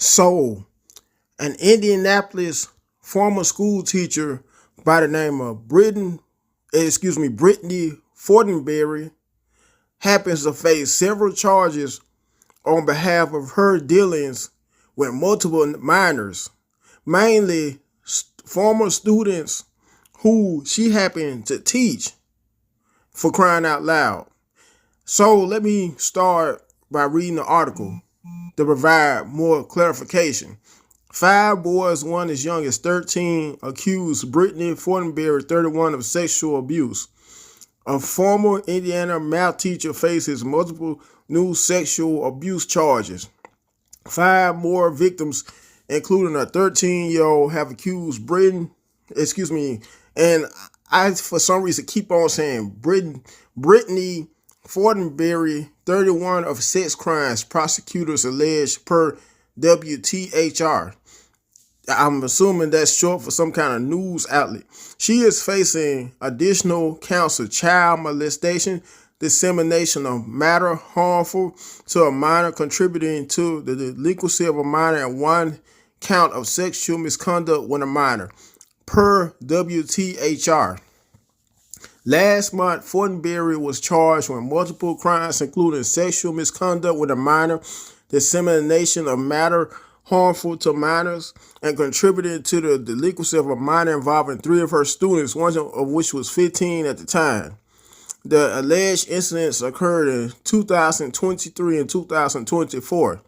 So, an Indianapolis former school teacher by the name of Brittany Fortinberry happens to face several charges on behalf of her dealings with multiple minors, mainly former students who she happened to teach, for crying out loud. So let me start by reading the article to provide more clarification. 5 boys, one as young as 13, accused Brittany Fortinberry, 31, of sexual abuse. A former Indiana math teacher faces multiple new sexual abuse charges. 5 more victims, including a 13-year-old, have accused and I, for some reason, keep on saying Brittany Fortinberry, 31, of sex crimes, prosecutors allege, per WTHR. I'm assuming that's short for some kind of news outlet. She is facing additional counts of child molestation, dissemination of matter harmful to a minor, contributing to the delinquency of a minor, and 1 count of sexual misconduct with a minor, per WTHR. Last month, Fortinberry was charged with multiple crimes, including sexual misconduct with a minor, dissemination of matter harmful to minors, and contributed to the delinquency of a minor involving 3 of her students, one of which was 15 at the time. The alleged incidents occurred in 2023 and 2024.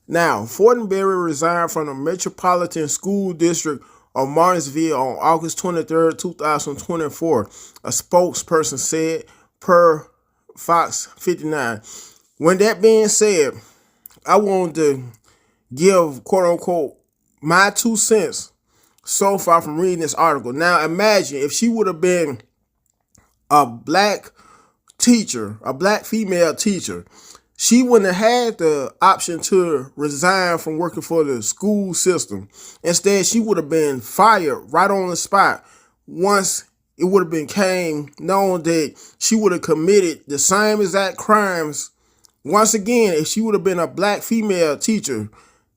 Now, Fortinberry resigned from the Metropolitan School District of Martinsville on August 23, 2024, a spokesperson said, per Fox 59. When that being said, I wanted to give, quote-unquote, my 2 cents so far from reading this article. Now, imagine if she would have been a black teacher, a black female teacher. She wouldn't have had the option to resign from working for the school system. Instead, she would have been fired right on the spot once it would have became known that she would have committed the same exact crimes. Once again, if she would have been a black female teacher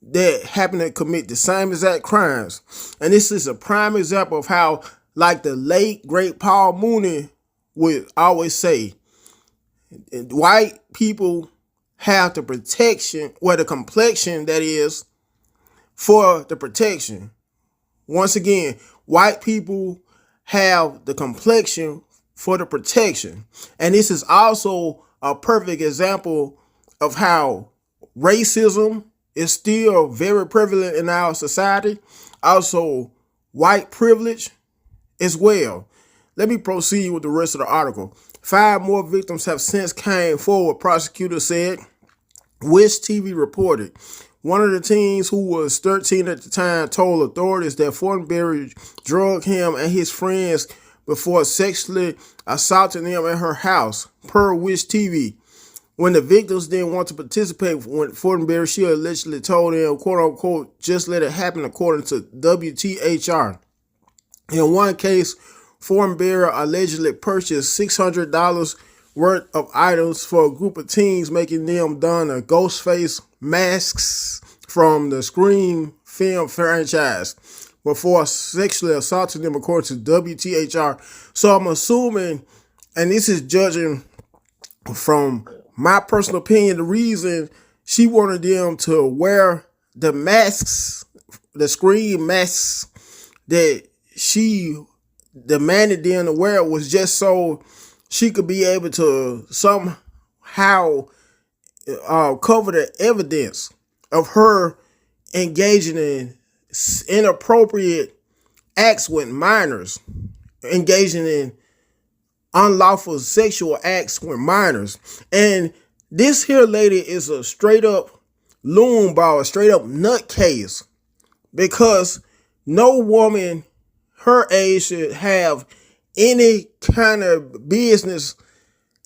that happened to commit the same exact crimes. And this is a prime example of how, like the late, great Paul Mooney would always say, white people have the protection, or the complexion, that is, for the protection. Once again, white people have the complexion for the protection. And this is also a perfect example of how racism is still very prevalent in our society. Also, white privilege as well. Let me proceed with the rest of the article. 5 more victims have since came forward, prosecutors said. Wish TV reported. One of the teens, who was 13 at the time, told authorities that Fortinberry drugged him and his friends before sexually assaulting them at her house, per Wish TV. When the victims didn't want to participate with Fortinberry, she allegedly told them, quote-unquote, just let it happen, according to WTHR. In one case, Fortinberry allegedly purchased $600 worth of items for a group of teens, making them don a ghost face masks from the Scream film franchise before sexually assaulting them, according to WTHR. So I'm assuming, and this is judging from my personal opinion, the reason she wanted them to wear the masks, the Scream masks that she demanded them to wear, was just so she could be able to somehow cover the evidence of her engaging in inappropriate acts with minors, engaging in unlawful sexual acts with minors. And this here lady is a straight up loon ball, a straight up nutcase, because no woman her age should have any kind of business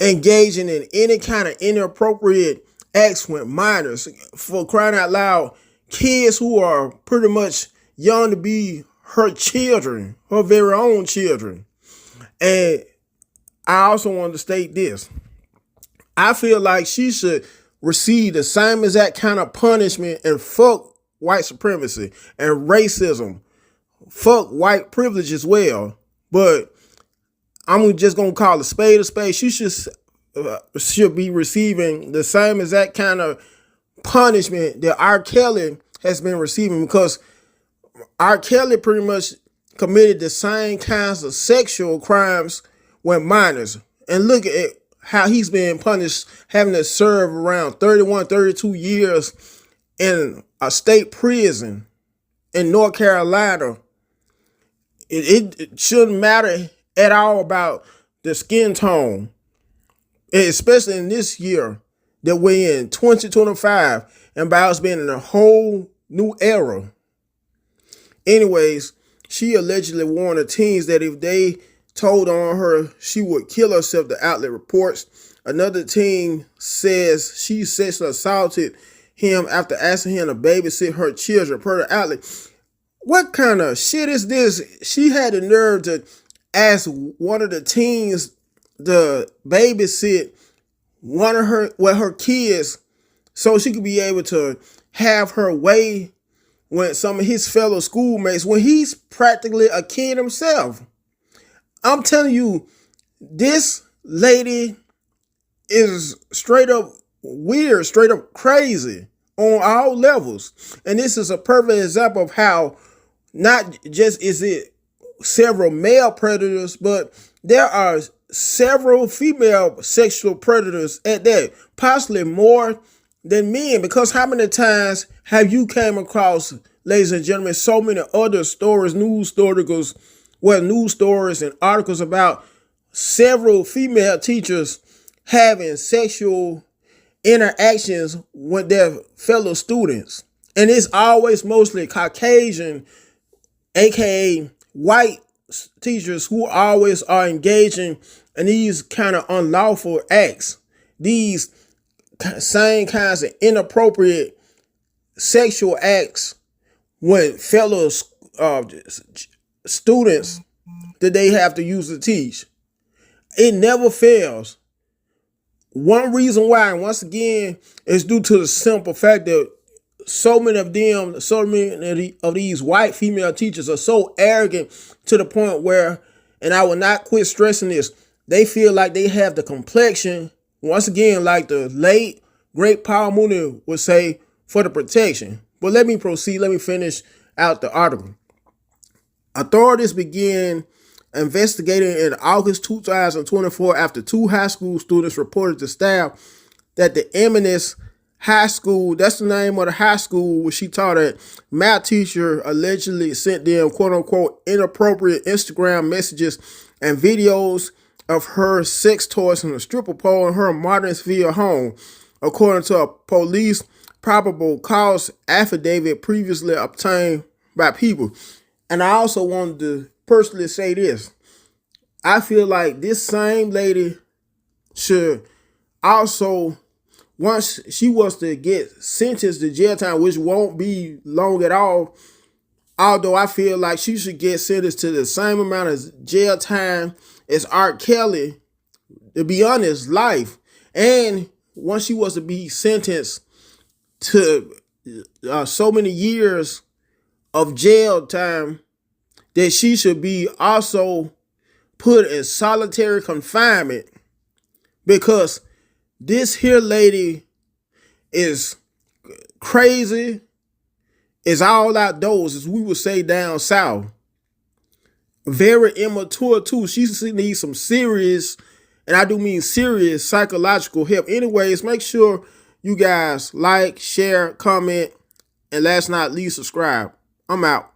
engaging in any kind of inappropriate acts with minors. For crying out loud, kids who are pretty much young to be her children, her very own children. And I also want to state this. I feel like she should receive the same exact kind of punishment and fuck white supremacy and racism. Fuck white privilege as well. But I'm just gonna call a spade a spade. She should be receiving the same exact kind of punishment that R. Kelly has been receiving, because R. Kelly pretty much committed the same kinds of sexual crimes with minors. And look at how he's been punished, having to serve around 31, 32 years in a state prison in North Carolina. It shouldn't matter at all about the skin tone, especially in this year that we're in 2025 and about us being in a whole new era. Anyways, she allegedly warned the teens that if they told on her, she would kill herself, the outlet reports. Another teen says she sexually assaulted him after asking him to babysit her children, per the outlet. What kind of shit is this? She had the nerve to ask one of the teens to babysit one of her kids so she could be able to have her way with some of his fellow schoolmates when he's practically a kid himself. I'm telling you, this lady is straight up weird, straight up crazy on all levels. And this is a perfect example of how not just is it several male predators, but there are several female sexual predators at that, possibly more than men. Because how many times have you came across, ladies and gentlemen, so many other stories, news stories and articles about several female teachers having sexual interactions with their fellow students? And it's always mostly Caucasian, aka white teachers, who always are engaging in these kind of unlawful acts, these same kinds of inappropriate sexual acts with fellow students that they have to use to teach. It never fails. One reason why, and once again, is due to the simple fact that so many of these white female teachers are so arrogant to the point where, and I will not quit stressing this, they feel like they have the complexion, once again, like the late, great Paul Mooney would say, for the protection. But let me proceed. Let me finish out the article. Authorities began investigating in August 2024 after two high school students reported to staff that the Eminence High School, that's the name of the high school where she taught at, math teacher allegedly sent them quote-unquote inappropriate Instagram messages and videos of her sex toys in a stripper pole in her Martinsville home, according to a police probable cause affidavit previously obtained by people. And I also wanted to personally say this. I feel like this same lady should also, once she was to get sentenced to jail time, which won't be long at all, although I feel like she should get sentenced to the same amount of jail time as R. Kelly, to be honest, life. And once she was to be sentenced to so many years of jail time, that she should be also put in solitary confinement, because this here lady is crazy, is all outdoors, as we would say down south. Very immature too. She needs some serious, and I do mean serious, psychological help. Anyways, make sure you guys like, share, comment, and last not least, subscribe. I'm out.